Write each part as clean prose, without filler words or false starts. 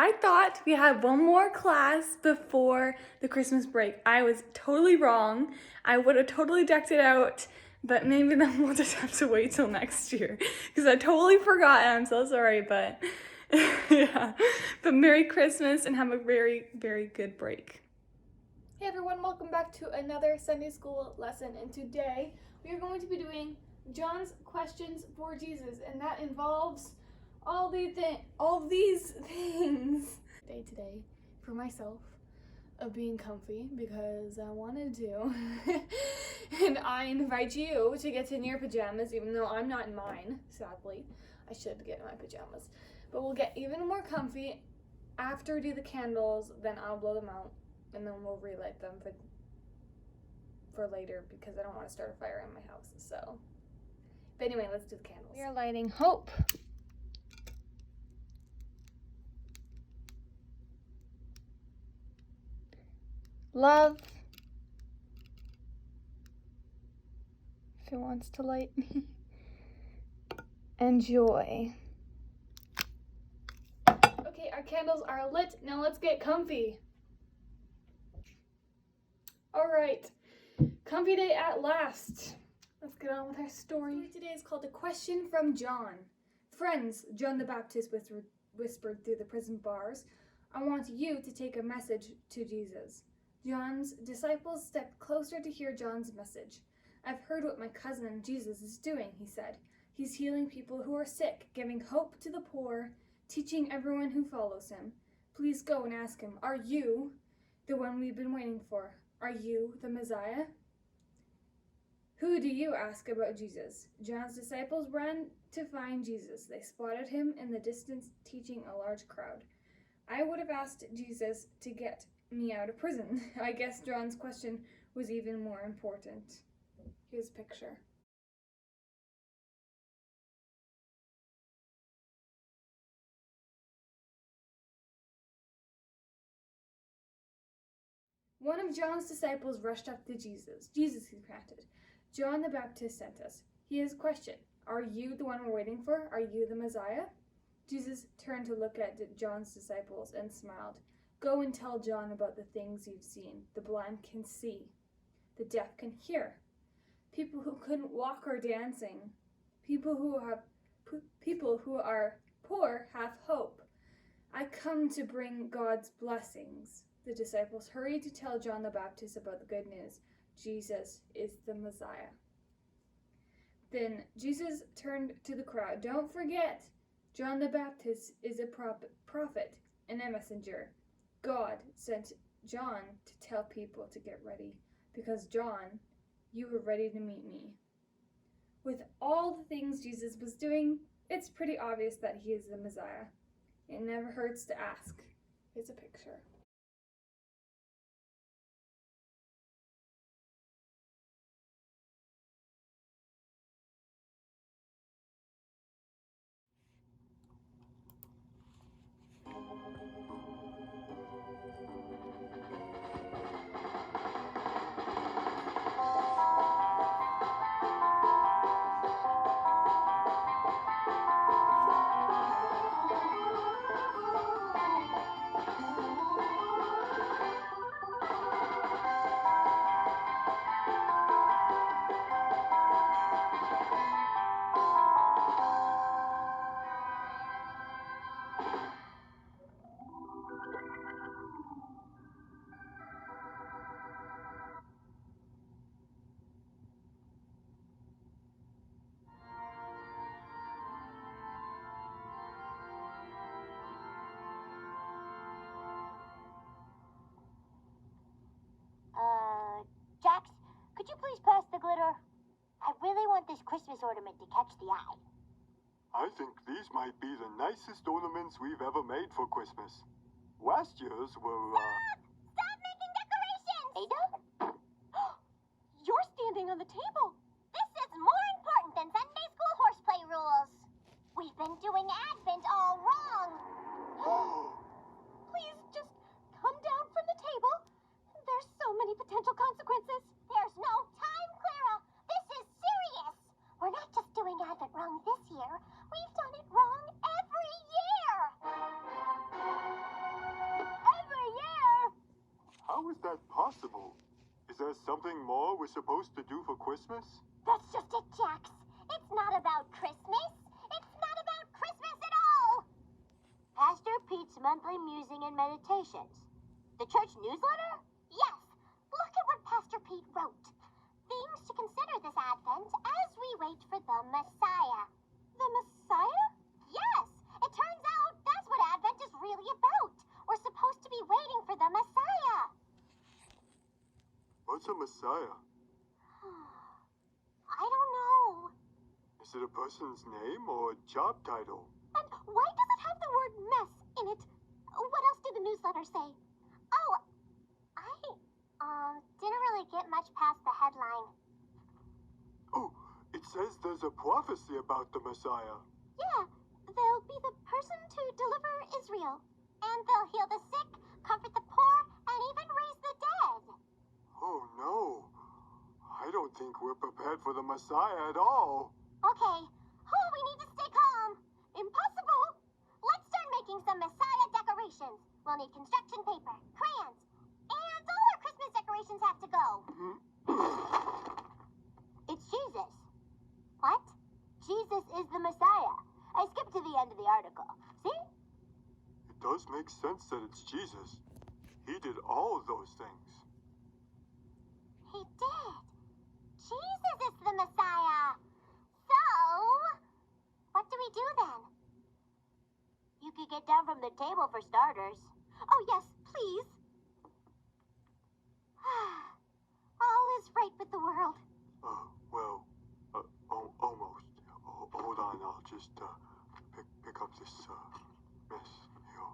I thought we had one more class before the Christmas break. I was totally wrong. I would have totally decked it out, but maybe then we'll just have to wait till next year because I totally forgot and I'm so sorry, but yeah. But Merry Christmas and have a very, very good break. Hey everyone, welcome back to another Sunday school lesson, and today we are going to be doing John's questions for Jesus, and that involves all these things. Day today for myself of being comfy because I wanted to. And I invite you to get in your pajamas, even though I'm not in mine, sadly. I should get in my pajamas. But we'll get even more comfy after we do the candles, then I'll blow them out. And then we'll relight them for later because I don't want to start a fire in my house. So, but anyway, let's do the candles. We are lighting hope. Love. If it wants to light me. And joy. Okay, our candles are lit. Now let's get comfy. All right, comfy day at last. Let's get on with our story. The story today is called A Question from John. Friends, John the Baptist whispered through the prison bars, I want you to take a message to Jesus. John's disciples stepped closer to hear John's message. I've heard what my cousin Jesus is doing, he said. He's healing people who are sick, giving hope to the poor, teaching everyone who follows him. Please go and ask him, are you the one we've been waiting for? Are you the Messiah? Who do you ask about Jesus? John's disciples ran to find Jesus. They spotted him in the distance teaching a large crowd. I would have asked Jesus to get me out of prison. I guess John's question was even more important. Here's a picture. One of John's disciples rushed up to Jesus. Jesus, he granted. John the Baptist sent us. He has a question. Are you the one we're waiting for? Are you the Messiah? Jesus turned to look at John's disciples and smiled. Go and tell John about the things you've seen. The blind can see. The deaf can hear. People who couldn't walk are dancing. People who are poor have hope. I come to bring God's blessings. The disciples hurried to tell John the Baptist about the good news. Jesus is the Messiah. Then Jesus turned to the crowd. Don't forget, John the Baptist is a prophet and a messenger. God sent John to tell people to get ready, because John, you were ready to meet me. With all the things Jesus was doing, it's pretty obvious that he is the Messiah. It never hurts to ask. Here's a picture. Jax, could you please pass the glitter? I really want this Christmas ornament to catch the eye. I think these might be the nicest ornaments we've ever made for Christmas. Last year's were, Stop making decorations! Ada? You're standing on the table. This is more important than Sunday school horseplay rules. We've been doing Advent all wrong. Please just come down from the table. There's so many potential consequences. There's no time, Clara. This is serious. We're not just doing Advent wrong this year. We've done it wrong every year. that possible? Is there something more we're supposed to do for Christmas? That's just it, Jax. It's not about Christmas. It's not about Christmas at all. Pastor Pete's monthly musing and meditations. The church newsletter? Yes. Look at what Pastor Pete wrote. Themes to consider this Advent as we wait for the Messiah. The Messiah? Yes. It turns out that's what Advent is really about. We're supposed to be waiting for the Messiah. What's a Messiah? I don't know. Is it a person's name or a job title? And why does it have the word mess in it? What else did the newsletter say? Oh, I didn't really get much past the headline. Oh, it says there's a prophecy about the Messiah. Yeah, they'll be the person to deliver Israel. And they'll heal the sick, comfort the poor, and even raise the dead. Oh no. I don't think we're prepared for the Messiah at all. Okay. Oh, we need to stay calm. Impossible. Let's start making some Messiah decorations. We'll need construction paper, crayons, and all our Christmas decorations have to go. It's Jesus. What? Jesus is the Messiah. I skipped to the end of the article. See? It does make sense that it's Jesus. He did all of those things. He did. Jesus is the Messiah. So, what do we do then? You could get down from the table for starters. Oh, yes, please. All is right with the world. Well, almost. Hold on, I'll just, pick up this, mess here.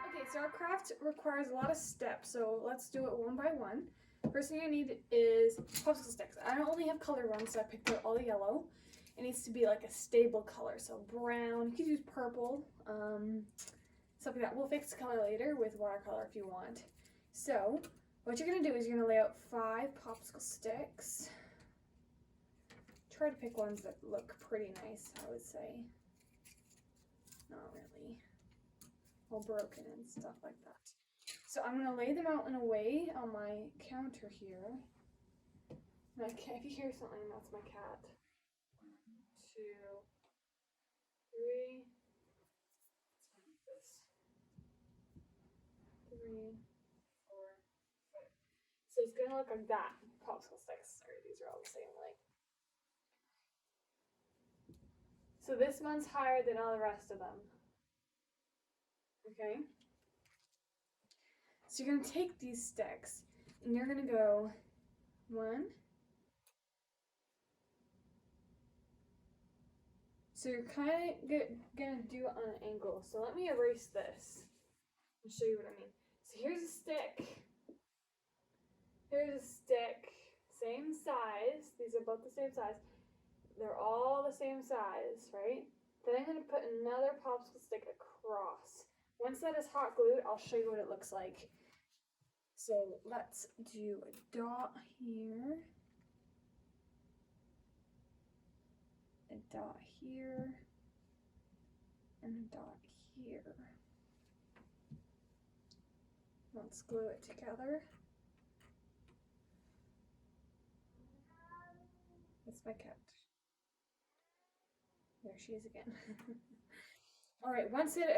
Okay, so our craft requires a lot of steps, so let's do it one by one. First thing I need is popsicle sticks. I only have colored ones, so I picked out all the yellow. It needs to be like a stable color, so brown. You could use purple, stuff like that. We'll fix the color later with watercolor if you want. So, what you're gonna do is you're gonna lay out 5 popsicle sticks. Try to pick ones that look pretty nice, I would say. Not really. All broken and stuff like that. So I'm gonna lay them out in a way on my counter here. My cat, if you hear something, that's my cat. 1, 2, 3. This. 3, 4, 5. So it's gonna look like that. Popsicle sticks. Sorry, these are all the same length. So this one's higher than all the rest of them. Okay? So you're going to take these sticks and you're going to go 1. So you're kind of going to do it on an angle. So let me erase this and show you what I mean. So here's a stick. Here's a stick. Same size. These are both the same size. They're all the same size, right? Then I'm going to put another popsicle stick across. Once that is hot glued, I'll show you what it looks like. So let's do a dot here, a dot here, and a dot here. Let's glue it together. That's my cat. There she is again. All right, once it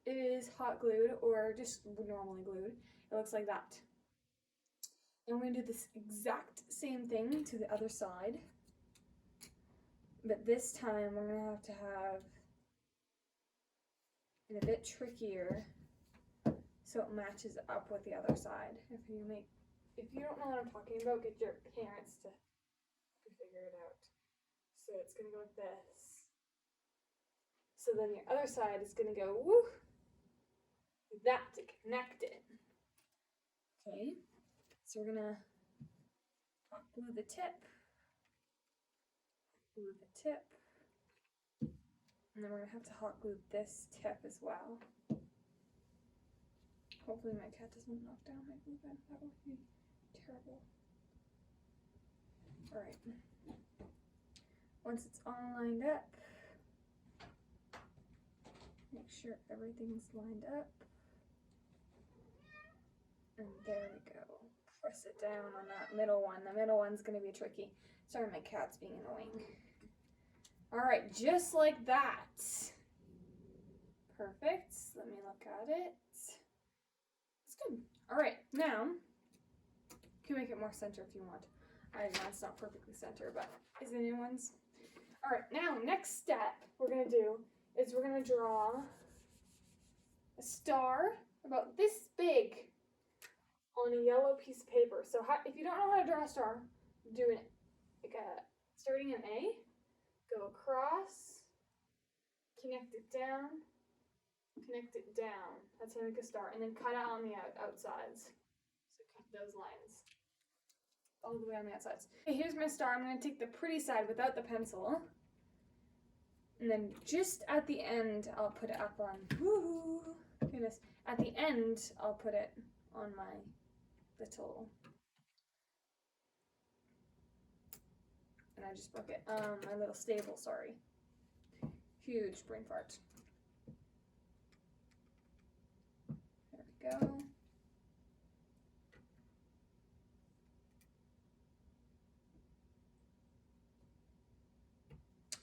is hot glued or just normally glued, it looks like that. And we're gonna do this exact same thing to the other side. But this time we're gonna have to have it a bit trickier so it matches up with the other side. If you don't know what I'm talking about, get your parents to figure it out. So it's gonna go like this. So then your other side is gonna go woo, that to connect it. Okay, so we're gonna hot glue the tip, and then we're gonna have to hot glue this tip as well. Hopefully my cat doesn't knock down my glue gun. That would be terrible. All right. Once it's all lined up, make sure everything's lined up. And there we go. Press it down on that middle one. The middle one's gonna be tricky. Sorry, my cat's being annoying. All right, just like that. Perfect. Let me look at it. It's good. All right, now you can make it more center if you want. I know it's not perfectly center, but is anyone's? All right, now next step we're gonna do is we're gonna draw a star about this big on a yellow piece of paper. So if you don't know how to draw a star, do it like starting an A, go across, connect it down, connect it down. That's how you make a star, and then cut out on the outsides. So cut those lines all the way on the outsides. Okay, here's my star. I'm gonna take the pretty side without the pencil, and then just at the end, I'll put it up on. Woohoo! Goodness! At the end, I'll put it on my little. And I just broke it. My little stable. Sorry. Huge brain fart. There we go.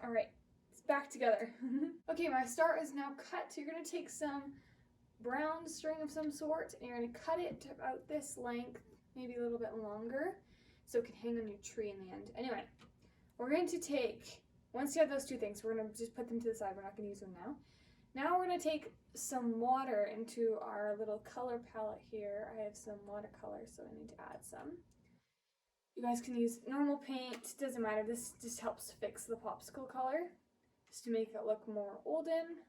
All right, it's back together. Okay, my star is now cut. You're gonna take some brown string of some sort and you're gonna cut it to about this length, maybe a little bit longer, so it can hang on your tree in the end. Anyway, we're going to take, once you have those two things, we're gonna just put them to the side. We're not gonna use them now. Now we're gonna take some water into our little color palette here. I have some watercolor, so I need to add some. You guys can use normal paint, doesn't matter. This just helps fix the popsicle color, just to make it look more olden.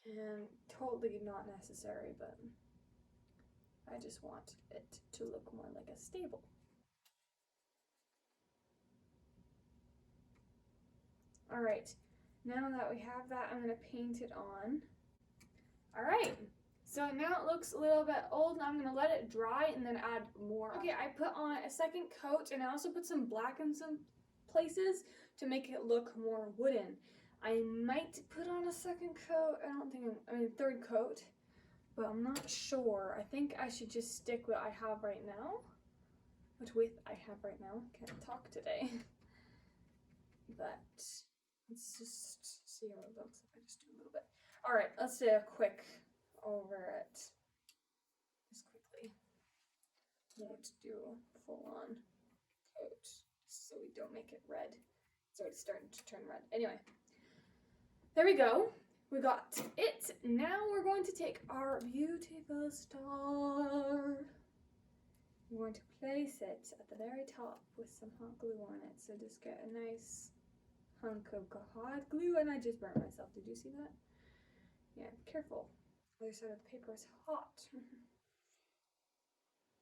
And totally not necessary, but I just want it to look more like a stable. All right, now that we have that, I'm gonna paint it on. All right, so now it looks a little bit old, and I'm gonna let it dry and then add more. Okay, I put on a second coat, and I also put some black in some places to make it look more wooden. I might put on a second coat. Third coat, but I'm not sure. I think I should just stick with what I have right now. Can't talk today. But let's just see how it looks if I just do a little bit. All right, let's do a quick over it. Just quickly. Won't do a full-on coat so we don't make it red. So it's starting to turn red. Anyway. There we go. We got it. Now we're going to take our beautiful star. We're going to place it at the very top with some hot glue on it. So just get a nice hunk of hot glue, and I just burnt myself. Did you see that? Yeah, careful. The other side of the paper is hot.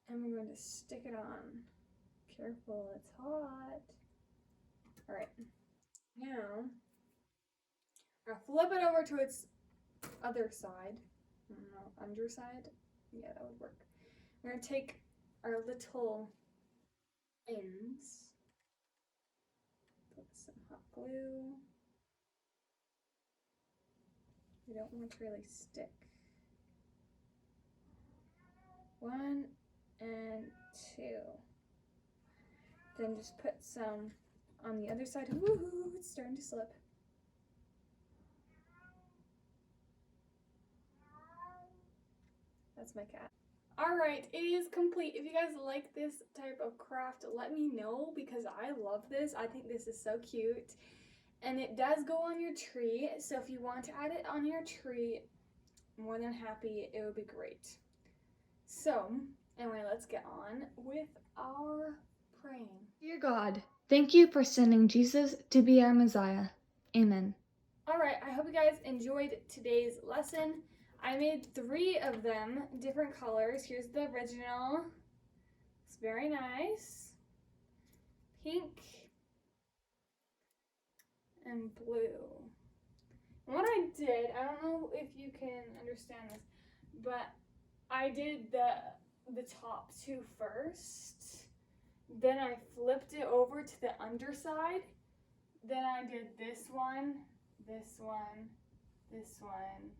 And we're going to stick it on. Careful, it's hot. All right. Now, I'll flip it over to its other side. No, underside. Yeah, that would work. We're gonna take our little ends, put some hot glue. We don't want to really stick. 1 and 2. Then just put some on the other side. Woohoo! It's starting to slip. That's my cat. All right, it is complete. If you guys like this type of craft, let me know, because I love this. I think this is so cute. And it does go on your tree, so if you want to add it on your tree, more than happy, it would be great. So, anyway, let's get on with our praying. Dear God, thank you for sending Jesus to be our Messiah. Amen. All right, I hope you guys enjoyed today's lesson. I made 3 of them, different colors. Here's the original. It's very nice. Pink and blue. And what I did, I don't know if you can understand this, but I did the top 2 first. Then I flipped it over to the underside. Then I did this one, this one,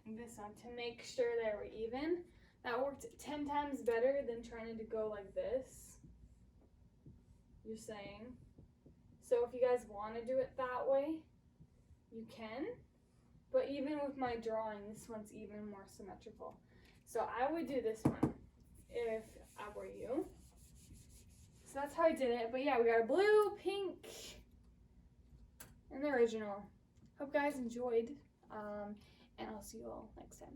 and this one to make sure they were even. That worked 10 times better than trying to go like this. You're saying. So if you guys want to do it that way, you can. But even with my drawing, this one's even more symmetrical. So I would do this one if I were you. So that's how I did it. But yeah, we got a blue, pink, and the original. Hope you guys enjoyed. And I'll see you all next time.